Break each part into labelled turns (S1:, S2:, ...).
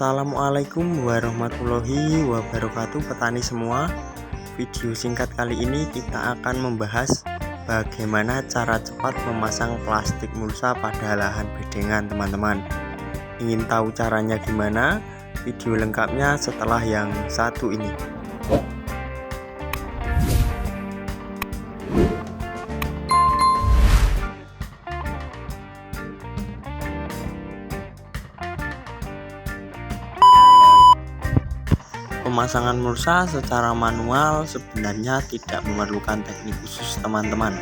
S1: Assalamualaikum warahmatullahi wabarakatuh petani semua. Video singkat kali ini kita akan membahas bagaimana cara cepat memasang plastik mulsa pada lahan bedengan teman-teman. Ingin tahu caranya gimana? Video lengkapnya setelah yang satu ini. Pemasangan mulsa secara manual sebenarnya tidak memerlukan teknik khusus teman-teman,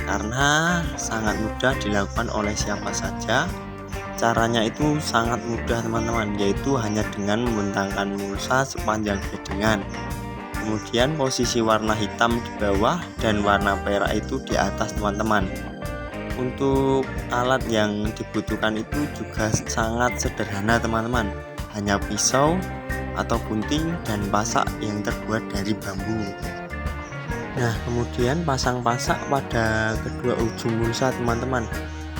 S1: karena sangat mudah dilakukan oleh siapa saja. Caranya itu sangat mudah teman-teman, yaitu hanya dengan membentangkan mulsa sepanjang bedengan, kemudian posisi warna hitam di bawah dan warna perak itu di atas teman-teman. Untuk alat yang dibutuhkan itu juga sangat sederhana teman-teman, hanya pisau atau gunting dan pasak yang terbuat dari bambu. Nah, kemudian pasang pasak pada kedua ujung mulsa teman-teman.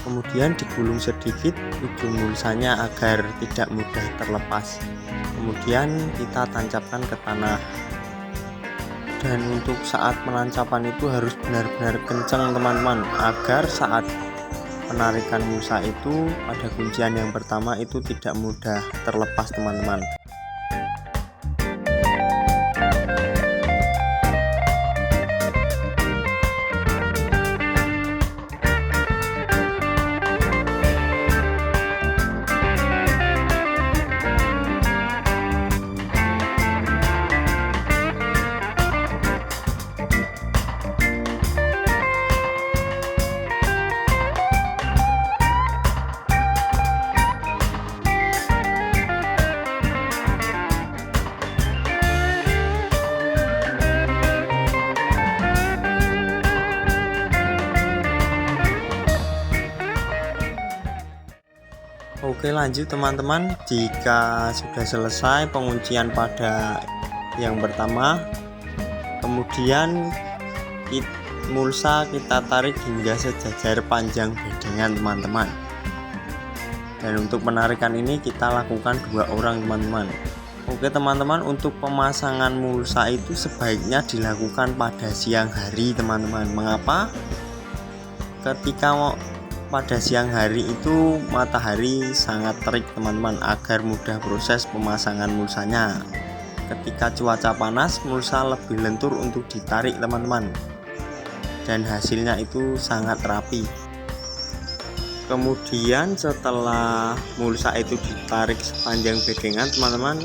S1: Kemudian digulung sedikit ujung mulsanya agar tidak mudah terlepas. Kemudian kita tancapkan ke tanah. Dan untuk saat penancapan itu harus benar-benar kencang teman-teman, agar saat penarikan mulsa itu pada kuncian yang pertama itu tidak mudah terlepas teman-teman. Oke, lanjut teman-teman. Jika sudah selesai penguncian pada yang pertama, kemudian mulsa kita tarik hingga sejajar panjang bedengan teman-teman. Dan untuk penarikan ini kita lakukan 2 orang teman-teman. Oke teman-teman, untuk pemasangan mulsa itu sebaiknya dilakukan pada siang hari teman-teman. Mengapa? Ketika pada siang hari itu matahari sangat terik teman-teman, agar mudah proses pemasangan mulsanya. Ketika cuaca panas, mulsa lebih lentur untuk ditarik teman-teman, dan hasilnya itu sangat rapi. Kemudian setelah mulsa itu ditarik sepanjang bedengan teman-teman,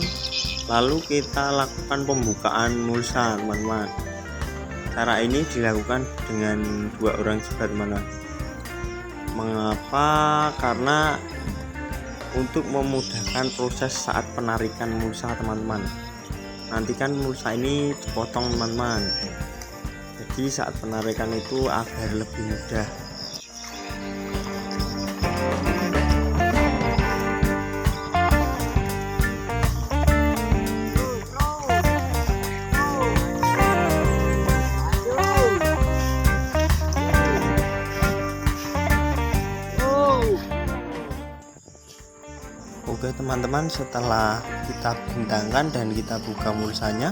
S1: lalu kita lakukan pembukaan mulsa teman-teman. Cara ini dilakukan dengan 2 orang juga teman-teman. Mengapa? Karena untuk memudahkan proses saat penarikan mulsa teman-teman. Nanti kan mulsa ini dipotong teman-teman, jadi saat penarikan itu agar lebih mudah. Oke teman-teman, setelah kita bentangkan dan kita buka mulsanya,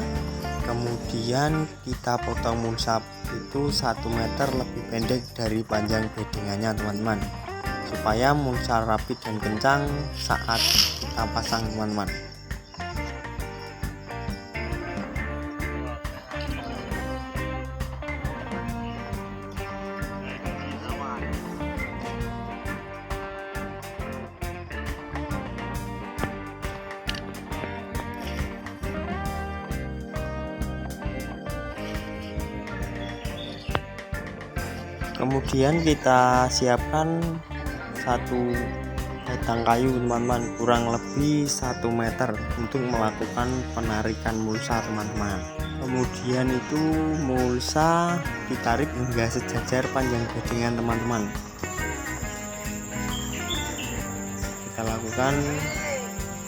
S1: kemudian kita potong mulsa itu 1 meter lebih pendek dari panjang bedengannya teman-teman, supaya mulsa rapi dan kencang saat kita pasang teman-teman. Kemudian kita siapkan 1 batang kayu teman-teman, kurang lebih 1 meter untuk melakukan penarikan mulsa teman-teman. Kemudian itu mulsa ditarik hingga sejajar panjang bedengan teman-teman. Kita lakukan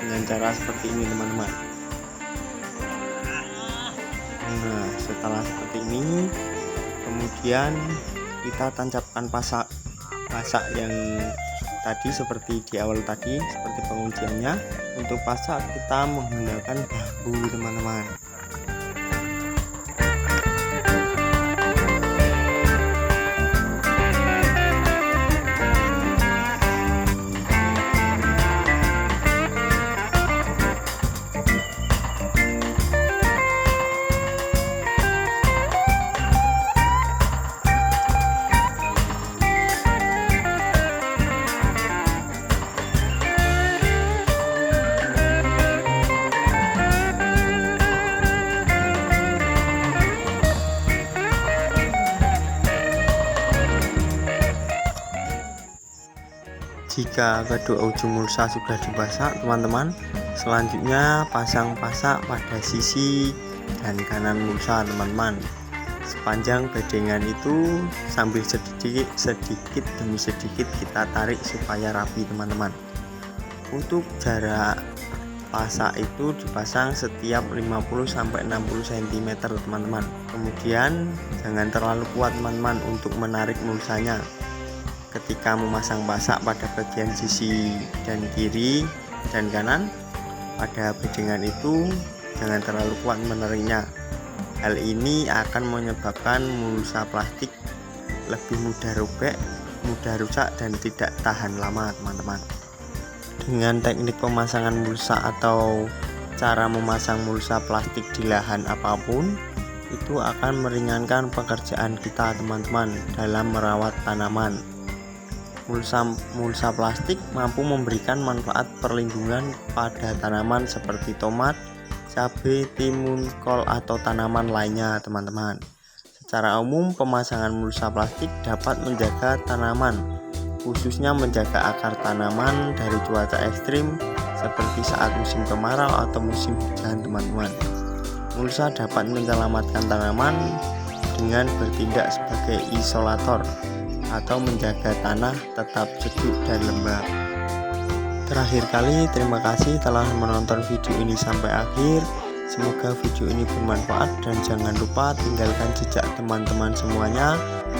S1: dengan cara seperti ini teman-teman. Nah, setelah seperti ini, kemudian kita tancapkan pasak yang tadi seperti di awal tadi, seperti pengunciannya. Untuk pasak kita menggunakan bambu teman-teman. Jika kedua ujung mulsa sudah dipasak teman-teman, selanjutnya pasang pasak pada sisi dan kanan mulsa teman-teman. Sepanjang bedengan itu sambil sedikit demi sedikit kita tarik supaya rapi teman-teman. Untuk jarak pasak itu dipasang setiap 50-60 cm teman-teman. Kemudian jangan terlalu kuat teman-teman untuk menarik mulsanya. Ketika memasang pasak pada bagian sisi dan kiri dan kanan pada bedengan itu, jangan terlalu kuat menariknya. Hal ini akan menyebabkan mulsa plastik lebih mudah robek, mudah rusak, dan tidak tahan lama teman-teman. Dengan teknik pemasangan mulsa atau cara memasang mulsa plastik di lahan apapun, itu akan meringankan pekerjaan kita teman-teman dalam merawat tanaman. Mulsa plastik mampu memberikan manfaat perlindungan pada tanaman seperti tomat, cabai, timun, kol, atau tanaman lainnya teman-teman. Secara umum, pemasangan mulsa plastik dapat menjaga tanaman, khususnya menjaga akar tanaman dari cuaca ekstrim seperti saat musim kemarau atau musim hujan teman-teman. Mulsa dapat menyelamatkan tanaman dengan bertindak sebagai isolator atau menjaga tanah tetap sejuk dan lembab. Terakhir kali, terima kasih telah menonton video ini sampai akhir. Semoga video ini bermanfaat dan jangan lupa tinggalkan jejak teman-teman semuanya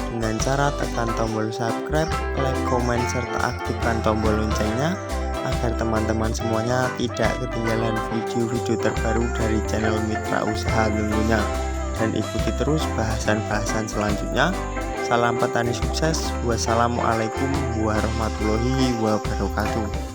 S1: dengan cara tekan tombol subscribe, like, komen, serta aktifkan tombol loncengnya agar teman-teman semuanya tidak ketinggalan video-video terbaru dari channel Mitra Usaha tentunya. Dan ikuti terus bahasan-bahasan selanjutnya. Salam petani sukses. Wassalamualaikum warahmatullahi wabarakatuh.